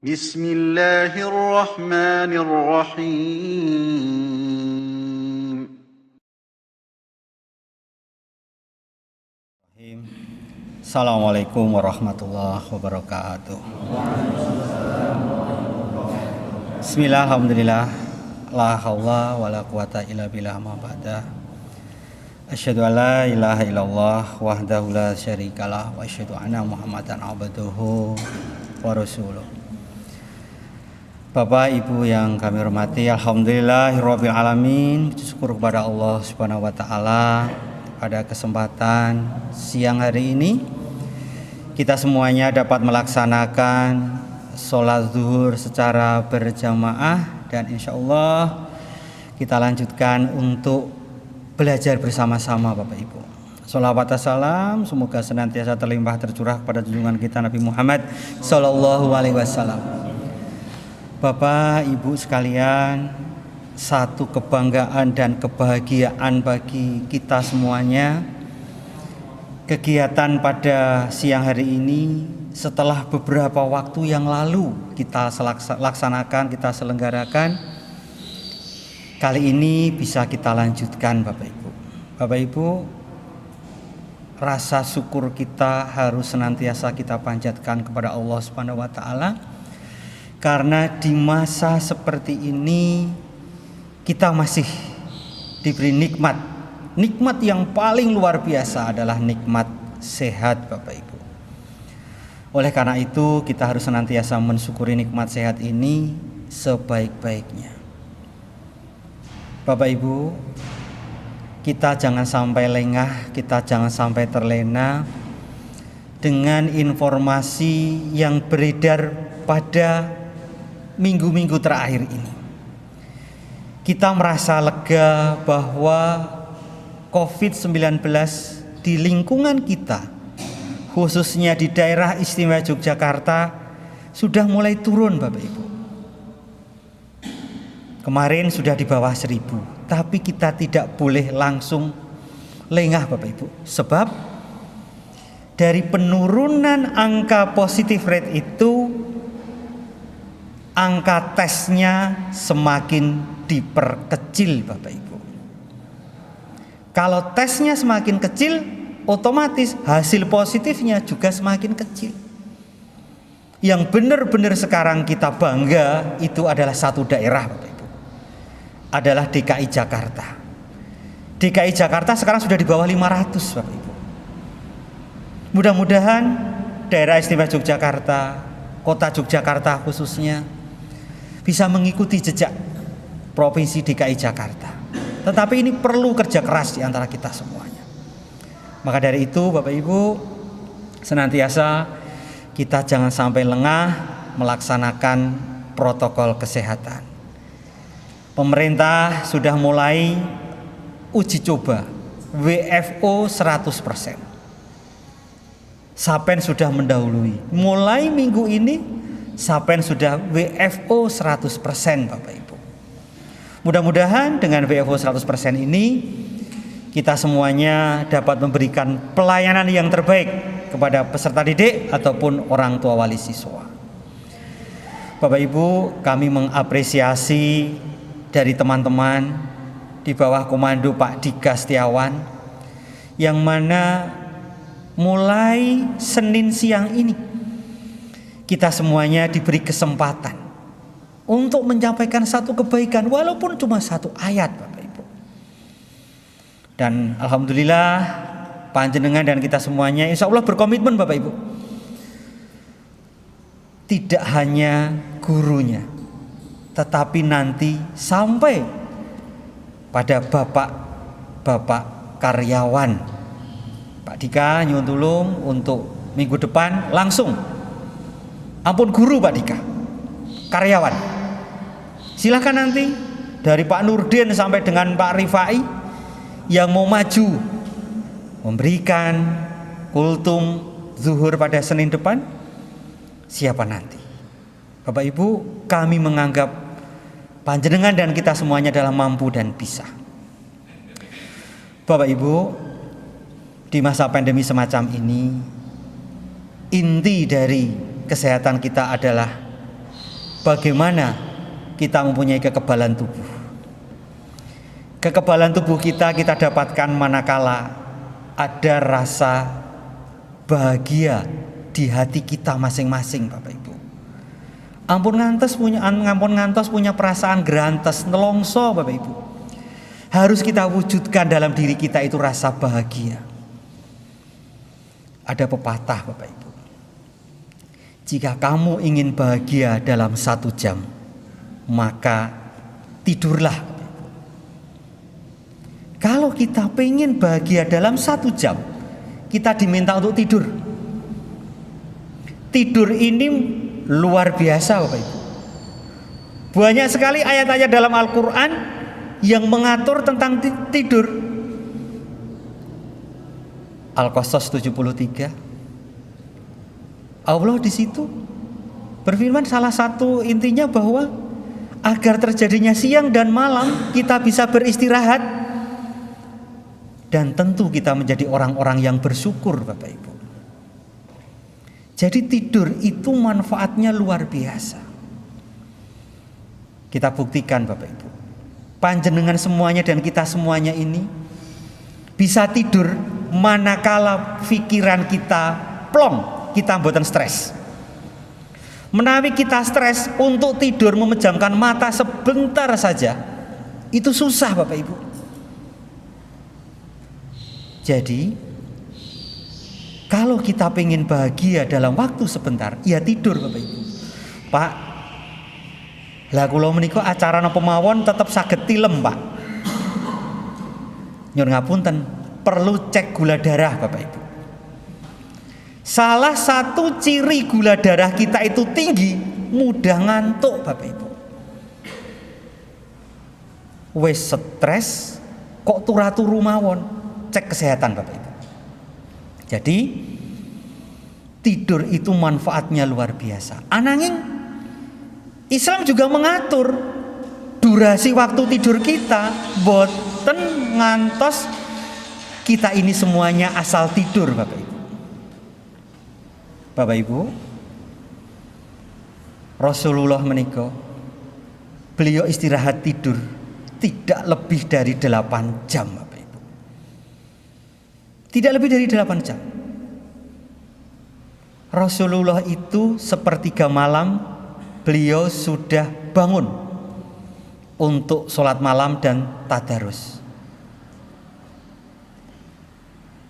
Bismillahirrahmanirrahim. Assalamualaikum warahmatullahi wabarakatuh. Bismillah, alhamdulillah, la haula wala quwata illa billah ma ba'da. Asyhadu an la ilaha illallah wahdahu la syarikalah wa asyhadu anna Muhammadan abduhu wa rasuluh. Bapak Ibu yang kami hormati, alhamdulillahirabbil alamin. Syukur kepada Allah Subhanahu wa taala pada kesempatan siang hari ini kita semuanya dapat melaksanakan sholat zuhur secara berjamaah, dan insya Allah kita lanjutkan untuk belajar bersama-sama Bapak Ibu. Sholawat salam semoga senantiasa terlimpah tercurah kepada junjungan kita Nabi Muhammad Sallallahu Alaihi Wasallam. Bapak Ibu sekalian, satu kebanggaan dan kebahagiaan bagi kita semuanya, kegiatan pada siang hari ini setelah beberapa waktu yang lalu kita laksanakan, kita selenggarakan, kali ini bisa kita lanjutkan Bapak Ibu. Bapak Ibu, rasa syukur kita harus senantiasa kita panjatkan kepada Allah Subhanahu wa taala, karena di masa seperti ini kita masih diberi nikmat yang paling luar biasa adalah nikmat sehat Bapak Ibu. Oleh karena itu kita harus senantiasa mensyukuri nikmat sehat ini sebaik-baiknya. Bapak Ibu, kita jangan sampai lengah, kita jangan sampai terlena dengan informasi yang beredar pada minggu-minggu terakhir ini. Kita merasa lega bahwa COVID-19 di lingkungan kita, khususnya di daerah istimewa Yogyakarta, sudah mulai turun Bapak Ibu. Kemarin sudah di bawah 1000, tapi kita tidak boleh langsung lengah Bapak Ibu. Sebab dari penurunan angka positif rate itu, angka tesnya semakin diperkecil Bapak Ibu. Kalau tesnya semakin kecil, otomatis hasil positifnya juga semakin kecil. Yang benar-benar sekarang kita bangga itu adalah satu daerah Bapak Ibu, adalah DKI Jakarta. DKI Jakarta sekarang sudah di bawah 500 Bapak Ibu. Mudah-mudahan daerah istimewa Yogyakarta, kota Yogyakarta khususnya, bisa mengikuti jejak Provinsi DKI Jakarta. Tetapi ini perlu kerja keras di antara kita semuanya. Maka dari itu Bapak Ibu, senantiasa kita jangan sampai lengah melaksanakan protokol kesehatan. Pemerintah sudah mulai uji coba WFO 100%. Sapen sudah mendahului. Mulai minggu ini Sapen sudah WFO 100% Bapak Ibu. Mudah-mudahan dengan WFO 100% ini kita semuanya dapat memberikan pelayanan yang terbaik kepada peserta didik ataupun orang tua wali siswa. Bapak Ibu, kami mengapresiasi dari teman-teman di bawah komando Pak Dika Setiawan, yang mana mulai Senin siang ini kita semuanya diberi kesempatan untuk menyampaikan satu kebaikan walaupun cuma satu ayat Bapak Ibu. Dan alhamdulillah panjenengan dan kita semuanya insya Allah berkomitmen Bapak Ibu. Tidak hanya gurunya, tetapi nanti sampai pada bapak karyawan. Pak Dika nyuwun tulung untuk minggu depan langsung, ampun guru Pak Dika, karyawan. Silakan nanti dari Pak Nurdin sampai dengan Pak Rifai yang mau maju memberikan kultum zuhur pada Senin depan, siapa nanti. Bapak Ibu, kami menganggap panjenengan dan kita semuanya adalah mampu dan bisa. Bapak Ibu, di masa pandemi semacam ini, inti dari kesehatan kita adalah bagaimana kita mempunyai kekebalan tubuh. Kekebalan tubuh kita dapatkan manakala ada rasa bahagia di hati kita masing-masing, Bapak Ibu. Ampun ngantos punya perasaan gerantes, nelongso, Bapak Ibu. Harus kita wujudkan dalam diri kita itu rasa bahagia. Ada pepatah, Bapak Ibu. Jika kamu ingin bahagia dalam 1 jam, maka tidurlah. Kalau kita pengen bahagia dalam 1 jam, kita diminta untuk tidur. Tidur ini luar biasa, Bapak Ibu. Banyak sekali ayat-ayat dalam Al-Quran yang mengatur tentang tidur. Al-Qasas 73. Allah di situ berfirman, salah satu intinya bahwa agar terjadinya siang dan malam kita bisa beristirahat, dan tentu kita menjadi orang-orang yang bersyukur, Bapak Ibu. Jadi tidur itu manfaatnya luar biasa. Kita buktikan, Bapak Ibu, panjenengan semuanya dan kita semuanya ini bisa tidur manakala pikiran kita plong, kita mboten stres. Menawi kita stres, untuk tidur memejamkan mata sebentar saja itu susah, Bapak Ibu. Jadi kalau kita pengen bahagia dalam waktu sebentar, ya tidur, Bapak Ibu. Pak, lah kula menika acara napa mawon tetep saged tilem, Pak. Nyuwun ngapunten, perlu cek gula darah, Bapak Ibu. Salah satu ciri gula darah kita itu tinggi, mudah ngantuk, Bapak Ibu. Wes stres kok turu mawon, cek kesehatan, Bapak Ibu. Jadi tidur itu manfaatnya luar biasa. Ananging Islam juga mengatur durasi waktu tidur kita, boten ngantos kita ini semuanya asal tidur, Bapak Ibu. Bapak Ibu, Rasulullah menika beliau istirahat tidur tidak lebih dari 8 jam, Bapak Ibu. Tidak lebih dari 8 jam. Rasulullah itu sepertiga malam beliau sudah bangun untuk sholat malam dan tadarus.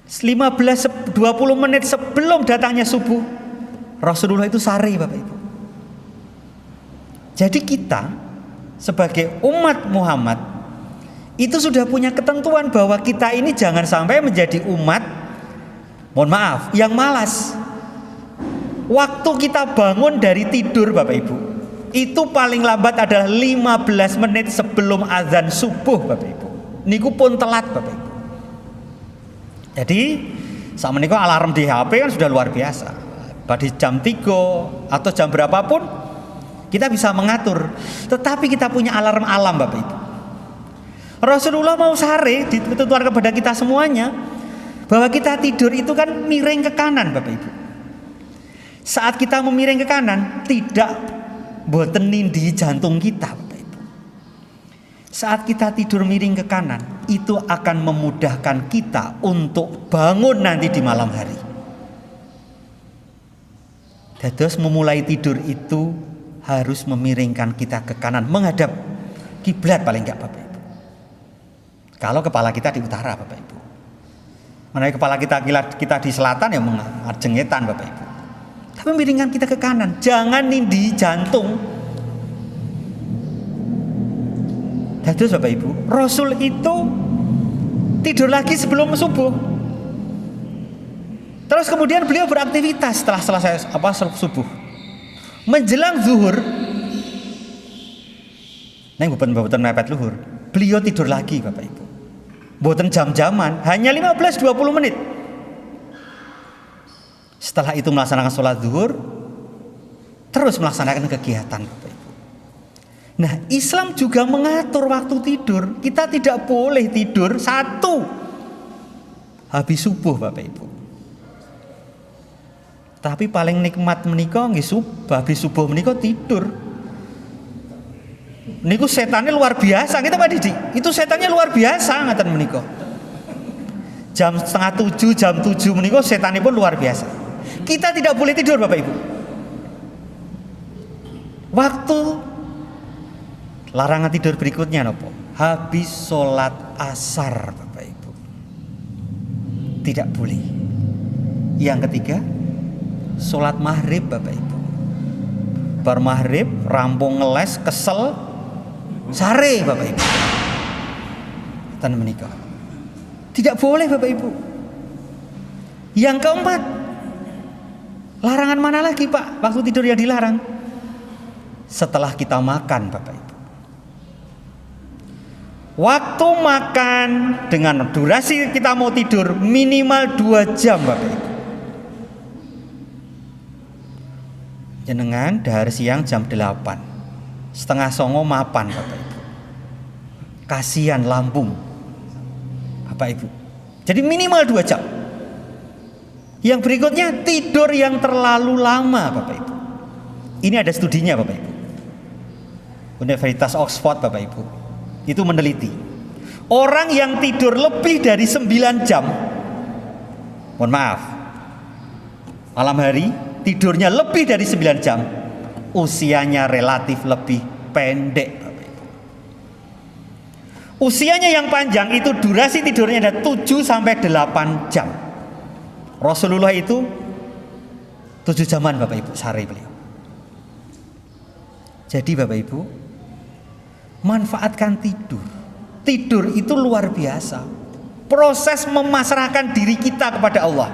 15-20 menit sebelum datangnya subuh, Rasulullah itu sare, Bapak Ibu. Jadi kita sebagai umat Muhammad itu sudah punya ketentuan bahwa kita ini jangan sampai menjadi umat, mohon maaf, yang malas. Waktu kita bangun dari tidur, Bapak Ibu, itu paling lambat adalah 15 menit sebelum azan subuh, Bapak Ibu. Niku pun telat, Bapak Ibu. Jadi sama niku alarm di HP kan sudah luar biasa. Pada jam 3 atau jam berapapun kita bisa mengatur. Tetapi kita punya alarm alam, Bapak Ibu. Rasulullah mau sare dituturkan kepada kita semuanya bahwa kita tidur itu kan miring ke kanan, Bapak Ibu. Saat kita memiring ke kanan, tidak boten nindih jantung kita, Bapak Ibu. Saat kita tidur miring ke kanan, itu akan memudahkan kita untuk bangun nanti di malam hari. Dados memulai tidur itu harus memiringkan kita ke kanan, menghadap kiblat paling enggak, Bapak Ibu. Kalau kepala kita di utara, Bapak Ibu. Menawi kepala kita di selatan, ya mengajengetan, Bapak Ibu. Tapi miringkan kita ke kanan, jangan nindih jantung. Terus Bapak Ibu, Rasul itu tidur lagi sebelum subuh. Terus kemudian beliau beraktivitas setelah selesai subuh. Menjelang zuhur, neng bukan mepet luhur, beliau tidur lagi, Bapak Ibu. Boten jam-jaman, hanya 15-20 menit. Setelah itu melaksanakan sholat zuhur, terus melaksanakan kegiatan, Bapak Ibu. Nah, Islam juga mengatur waktu tidur. Kita tidak boleh tidur 1 habis subuh, Bapak Ibu. Tapi paling nikmat menika nggih habis subuh menika tidur. Niku setannya luar biasa, kita Pak Didi. Itu setannya luar biasa ngaten menika. Jam setengah 7, jam 7 menika setannya pun luar biasa. Kita tidak boleh tidur Bapak Ibu. Waktu larangan tidur berikutnya nopo? Habis sholat asar Bapak Ibu. Tidak boleh. Yang ketiga, sholat maghrib Bapak Ibu. Bar maghrib, rampung ngeles, kesel, sare Bapak Ibu. Tan menikah. Tidak boleh Bapak Ibu. Yang keempat, larangan mana lagi Pak? Waktu tidur yang dilarang. Setelah kita makan Bapak Ibu. Waktu makan dengan durasi kita mau tidur minimal 2 jam Bapak Ibu. Jenengan dari siang jam 8, setengah 9 mapan Bapak Ibu. Kasihan lambung Bapak Ibu. Jadi minimal 2 jam. Yang berikutnya tidur yang terlalu lama Bapak Ibu. Ini ada studinya Bapak Ibu. Universitas Oxford Bapak Ibu itu meneliti orang yang tidur lebih dari 9 jam, mohon maaf, malam hari tidurnya lebih dari 9 jam, usianya relatif lebih pendek Bapak Ibu. Usianya yang panjang itu durasi tidurnya ada 7 sampai 8 jam. Rasulullah itu 7 jaman Bapak Ibu sehari beliau. Jadi Bapak Ibu, manfaatkan tidur. Tidur itu luar biasa. Proses memasrahkan diri kita kepada Allah.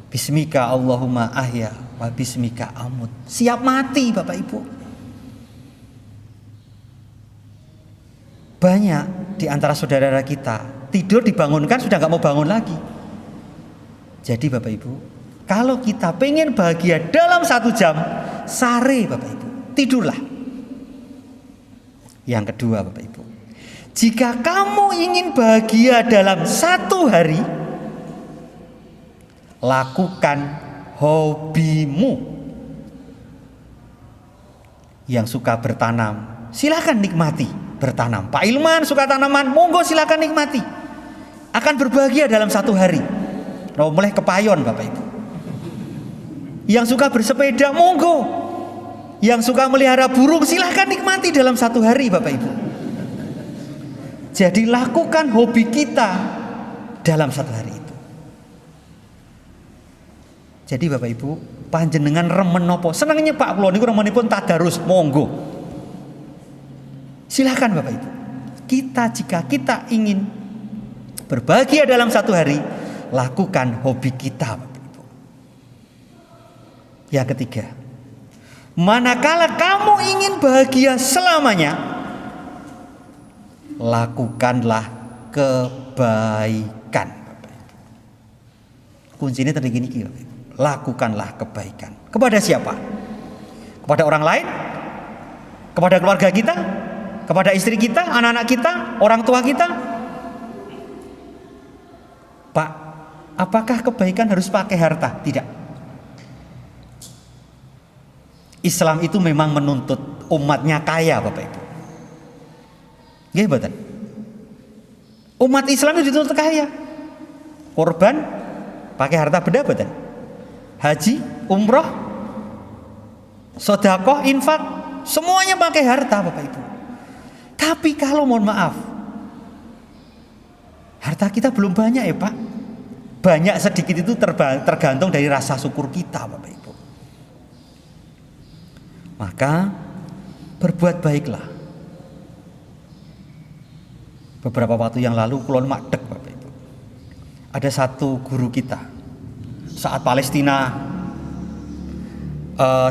Bismika Allahumma ahya wa bismika amut. Siap mati Bapak Ibu. Banyak di antara saudara kita tidur dibangunkan sudah gak mau bangun lagi. Jadi Bapak Ibu, kalau kita pengen bahagia dalam 1 jam, sare Bapak Ibu, tidurlah. Yang kedua Bapak Ibu, jika kamu ingin bahagia dalam 1 hari, lakukan hobimu. Yang suka bertanam, silakan nikmati bertanam. Pak Ilman suka tanaman, monggo silakan nikmati. Akan berbahagia dalam 1 hari. Mulai kepayon Bapak Ibu. Yang suka bersepeda, monggo. Yang suka melihara burung, silahkan nikmati dalam 1 hari Bapak Ibu. Jadi lakukan hobi kita dalam 1 hari itu. Jadi Bapak Ibu, panjenengan remen nopo? Senangnya Pak kula niku remenipun tadarus, monggo. Silahkan Bapak Ibu. Jika kita ingin berbahagia dalam 1 hari, lakukan hobi kita Bapak Ibu. Yang ketiga, manakala kamu ingin bahagia selamanya, lakukanlah kebaikan Bapak Ibu. Kuncinya tadi gini Bapak Ibu. Lakukanlah kebaikan. Kepada siapa? Kepada orang lain? Kepada keluarga kita? Kepada istri kita? Anak-anak kita? Orang tua kita? Pak, apakah kebaikan harus pakai harta? Tidak. Islam itu memang menuntut umatnya kaya Bapak Ibu. Nggih mboten? Umat Islam itu dituntut kaya. Korban pakai harta benda mboten? Haji, umroh, sedekah, infak, semuanya pakai harta Bapak Ibu. Tapi kalau mohon maaf, harta kita belum banyak ya Pak. Banyak sedikit itu tergantung dari rasa syukur kita Bapak Ibu. Maka berbuat baiklah. Beberapa waktu yang lalu kulon makdek Bapak Ibu. Ada satu guru kita saat Palestina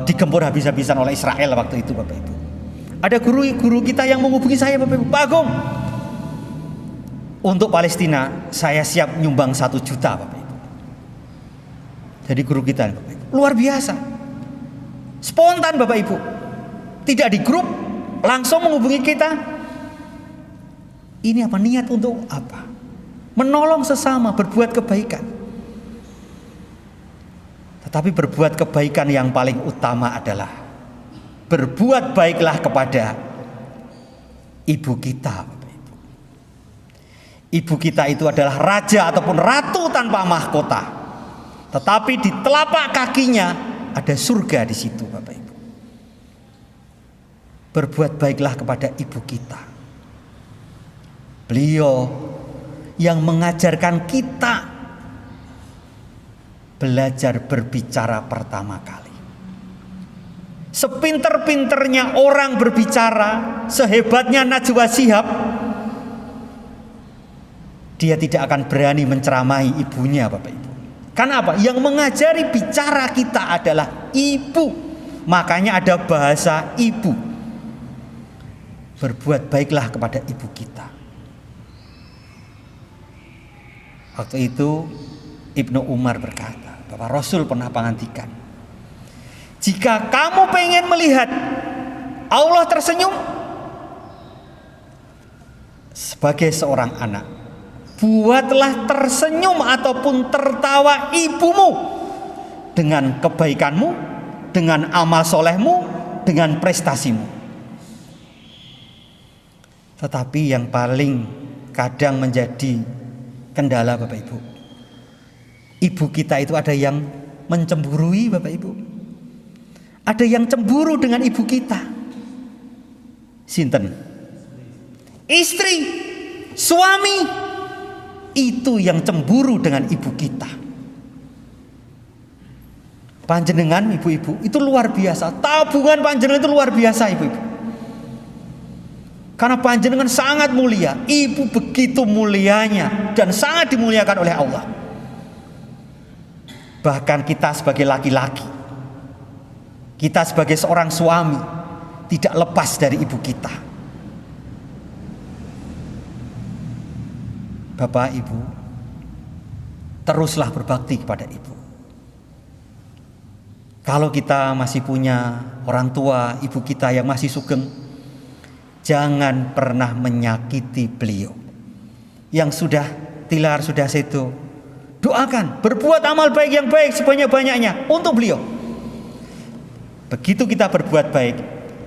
digempur habis-habisan oleh Israel waktu itu Bapak Ibu. Ada guru kita yang menghubungi saya Bapak Ibu, Pak Agung, untuk Palestina saya siap nyumbang 1 juta Bapak Ibu. Jadi guru kita Bapak Ibu, luar biasa. Spontan Bapak Ibu. Tidak di grup, langsung menghubungi kita. Ini apa? Niat untuk apa? Menolong sesama, berbuat kebaikan. Tetapi berbuat kebaikan yang paling utama adalah berbuat baiklah kepada ibu kita. Ibu kita itu adalah raja ataupun ratu tanpa mahkota, tetapi di telapak kakinya ada surga di situ, Bapak Ibu. Berbuat baiklah kepada ibu kita. Beliau yang mengajarkan kita belajar berbicara pertama kali. Sepinter-pinternya orang berbicara, sehebatnya Najwa Shihab, dia tidak akan berani menceramahi ibunya, Bapak Ibu. Karena apa? Yang mengajari bicara kita adalah ibu. Makanya ada bahasa ibu. Berbuat baiklah kepada ibu kita. Waktu itu Ibnu Umar berkata, Bapak Rasul pernah pengantikan, jika kamu pengen melihat Allah tersenyum sebagai seorang anak, buatlah tersenyum ataupun tertawa ibumu dengan kebaikanmu, dengan amal solehmu, dengan prestasimu. Tetapi yang paling kadang menjadi kendala, Bapak Ibu, ibu kita itu ada yang mencemburui, Bapak Ibu. Ada yang cemburu dengan ibu kita. Sinten? Istri, suami, itu yang cemburu dengan ibu kita. Panjenengan ibu-ibu itu luar biasa. Tabungan panjenengan itu luar biasa, ibu-ibu. Karena panjenengan sangat mulia. Ibu begitu mulianya dan sangat dimuliakan oleh Allah. Bahkan kita sebagai laki-laki, kita sebagai seorang suami tidak lepas dari ibu kita. Bapak Ibu, teruslah berbakti kepada ibu. Kalau kita masih punya orang tua, ibu kita yang masih sugeng, jangan pernah menyakiti beliau. Yang sudah tilar, sudah sedo, doakan, berbuat amal baik yang baik sebanyak-banyaknya untuk beliau. Begitu kita berbuat baik,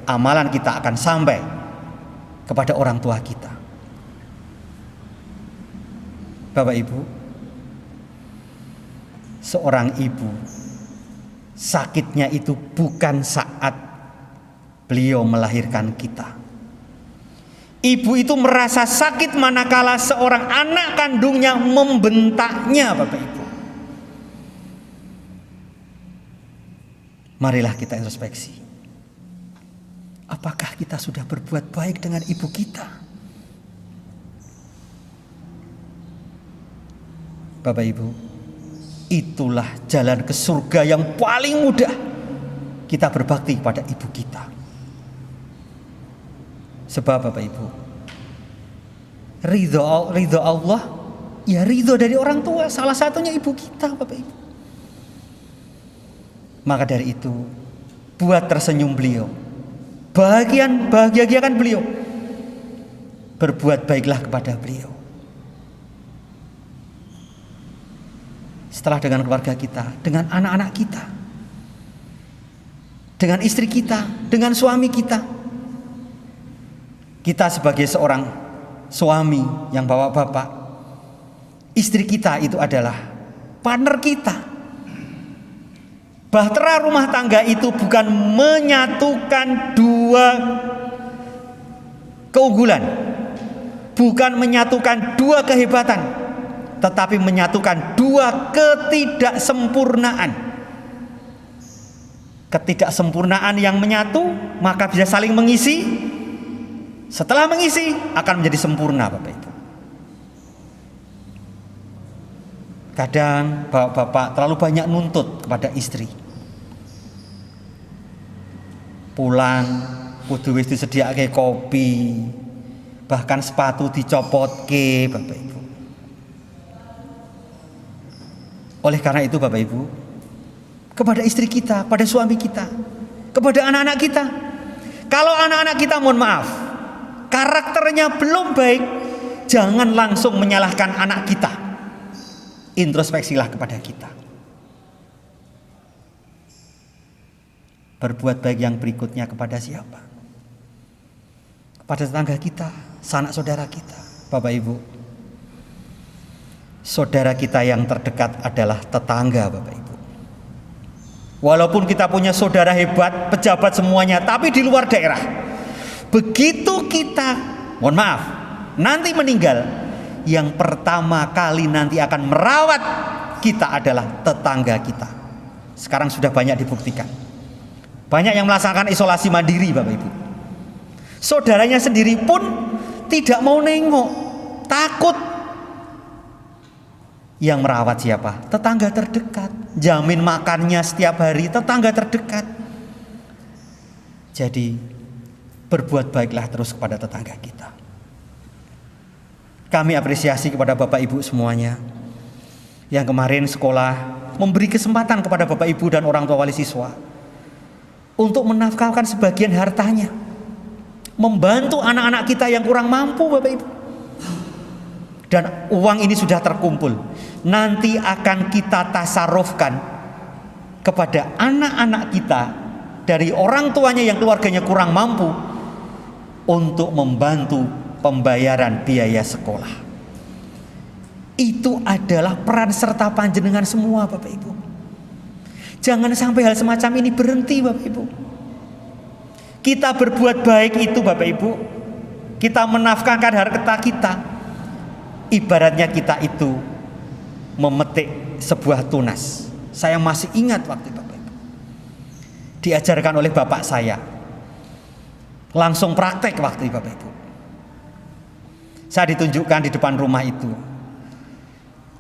amalan kita akan sampai kepada orang tua kita. Bapak Ibu, seorang ibu sakitnya itu bukan saat beliau melahirkan kita. Ibu itu merasa sakit manakala seorang anak kandungnya membentaknya, Bapak Ibu. Marilah kita introspeksi. Apakah kita sudah berbuat baik dengan ibu kita? Bapak Ibu, itulah jalan ke surga yang paling mudah. Kita berbakti pada ibu kita. Sebab Bapak Ibu, ridho Allah, ya ridho dari orang tua, salah satunya ibu kita, Bapak Ibu. Maka dari itu, buat tersenyum beliau, bahagiakan beliau, berbuat baiklah kepada beliau. Setelah dengan keluarga kita, dengan anak-anak kita, dengan istri kita, dengan suami kita, kita sebagai seorang suami yang bapak-bapak, istri kita itu adalah partner kita. Bahtera rumah tangga itu bukan menyatukan dua keunggulan, bukan menyatukan dua kehebatan, tetapi menyatukan dua ketidaksempurnaan. Ketidaksempurnaan yang menyatu, maka bisa saling mengisi. Setelah mengisi akan menjadi sempurna, Bapak Ibu. Kadang bapak-bapak terlalu banyak nuntut kepada istri. Pulang kudu wis disediakake kopi, bahkan sepatu dicopotke, Bapak Ibu. Oleh karena itu Bapak Ibu, kepada istri kita, pada suami kita, kepada anak-anak kita, kalau anak-anak kita mohon maaf, karakternya belum baik, jangan langsung menyalahkan anak kita. Introspeksilah kepada kita. Berbuat baik yang berikutnya kepada siapa? Kepada tetangga kita, sanak saudara kita. Bapak Ibu, saudara kita yang terdekat adalah tetangga, Bapak Ibu. Walaupun kita punya saudara hebat, pejabat semuanya, tapi di luar daerah, begitu kita, mohon maaf, nanti meninggal, yang pertama kali nanti akan merawat kita adalah tetangga kita. Sekarang sudah banyak dibuktikan. Banyak yang melaksanakan isolasi mandiri, Bapak Ibu. Saudaranya sendiri pun tidak mau nengok, takut. Yang merawat siapa? Tetangga terdekat. Jamin makannya setiap hari tetangga terdekat. Jadi berbuat baiklah terus kepada tetangga kita. Kami apresiasi kepada Bapak Ibu semuanya yang kemarin sekolah memberi kesempatan kepada Bapak Ibu dan orang tua wali siswa untuk menafkahkan sebagian hartanya, membantu anak-anak kita yang kurang mampu, Bapak Ibu. Dan uang ini sudah terkumpul, nanti akan kita tasarufkan kepada anak-anak kita dari orang tuanya yang keluarganya kurang mampu untuk membantu pembayaran biaya sekolah. Itu adalah peran serta panjenengan semua, Bapak Ibu. Jangan sampai hal semacam ini berhenti, Bapak Ibu. Kita berbuat baik itu, Bapak Ibu, kita menafkahkan harta kita, ibaratnya kita itu memetik sebuah tunas. Saya masih ingat waktu Bapak Ibu diajarkan oleh bapak saya, langsung praktek waktu itu, Bapak Ibu. Saya ditunjukkan di depan rumah itu,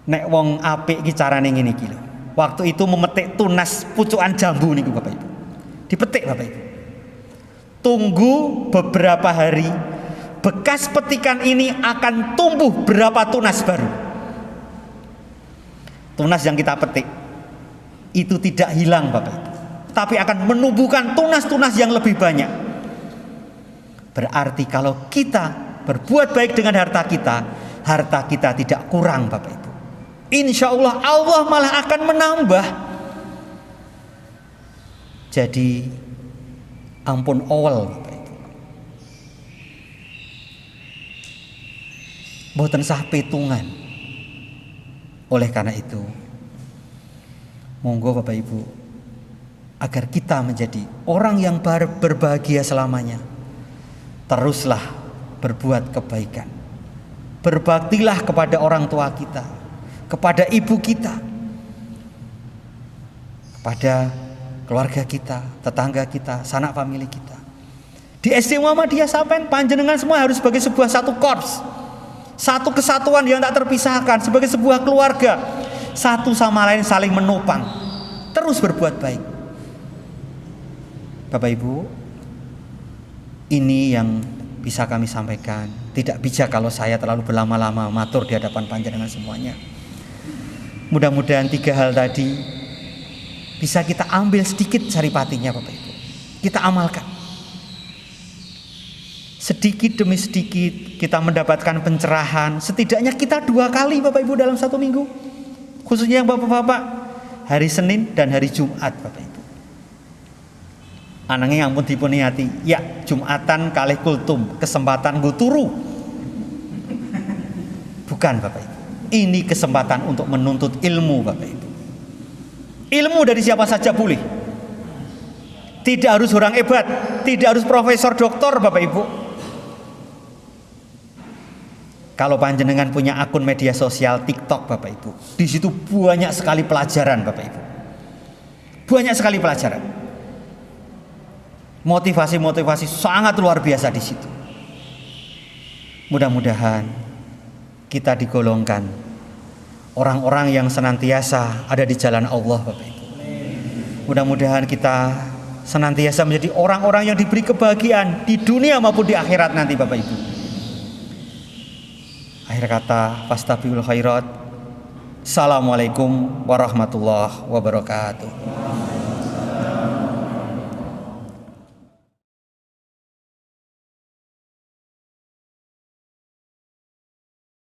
nek wong apik iki carane ngene iki lho. Waktu itu memetik tunas pucukan jambu niku, Bapak Ibu. Dipetik, Bapak Ibu. Tunggu beberapa hari, bekas petikan ini akan tumbuh berapa tunas baru. Tunas yang kita petik itu tidak hilang, Bapak Ibu, tapi akan menumbuhkan tunas-tunas yang lebih banyak. Berarti kalau kita berbuat baik dengan harta kita tidak kurang, Bapak Ibu. Insya Allah, Allah malah akan menambah. Jadi ampun awal, Bapak Ibu, boten sah pitungan. Oleh karena itu, monggo Bapak Ibu, agar kita menjadi orang yang berbahagia selamanya, teruslah berbuat kebaikan. Berbaktilah kepada orang tua kita, kepada ibu kita, kepada keluarga kita, tetangga kita, sanak famili kita. Di SD Muhammadiyah sampai panjenengan semua harus sebagai sebuah satu korps, satu kesatuan yang tak terpisahkan, sebagai sebuah keluarga, satu sama lain saling menopang, terus berbuat baik. Bapak Ibu, ini yang bisa kami sampaikan. Tidak bijak kalau saya terlalu berlama-lama matur di hadapan panjenengan semuanya. Mudah-mudahan 3 hal tadi bisa kita ambil sedikit saripatinya, Bapak Ibu. Kita amalkan. Sedikit demi sedikit kita mendapatkan pencerahan. Setidaknya kita 2 kali, Bapak Ibu, dalam 1 minggu. Khususnya yang Bapak-bapak, hari Senin dan hari Jumat, Bapak Ibu. Anangnya ampun dipuniati, ya Jumatan kalih kultum, kesempatan nggo turu. Bukan, Bapak Ibu. Ini kesempatan untuk menuntut ilmu, Bapak Ibu. Ilmu dari siapa saja boleh. Tidak harus orang hebat, tidak harus profesor doktor, Bapak Ibu. Kalau panjenengan punya akun media sosial TikTok, Bapak Ibu, di situ banyak sekali pelajaran, Bapak Ibu. Banyak sekali pelajaran. Motivasi-motivasi sangat luar biasa di situ. Mudah-mudahan kita digolongkan orang-orang yang senantiasa ada di jalan Allah, Bapak Ibu. Mudah-mudahan kita senantiasa menjadi orang-orang yang diberi kebahagiaan di dunia maupun di akhirat nanti, Bapak Ibu. Akhir kata, fastabiqul khairat. Assalamualaikum warahmatullahi wabarakatuh.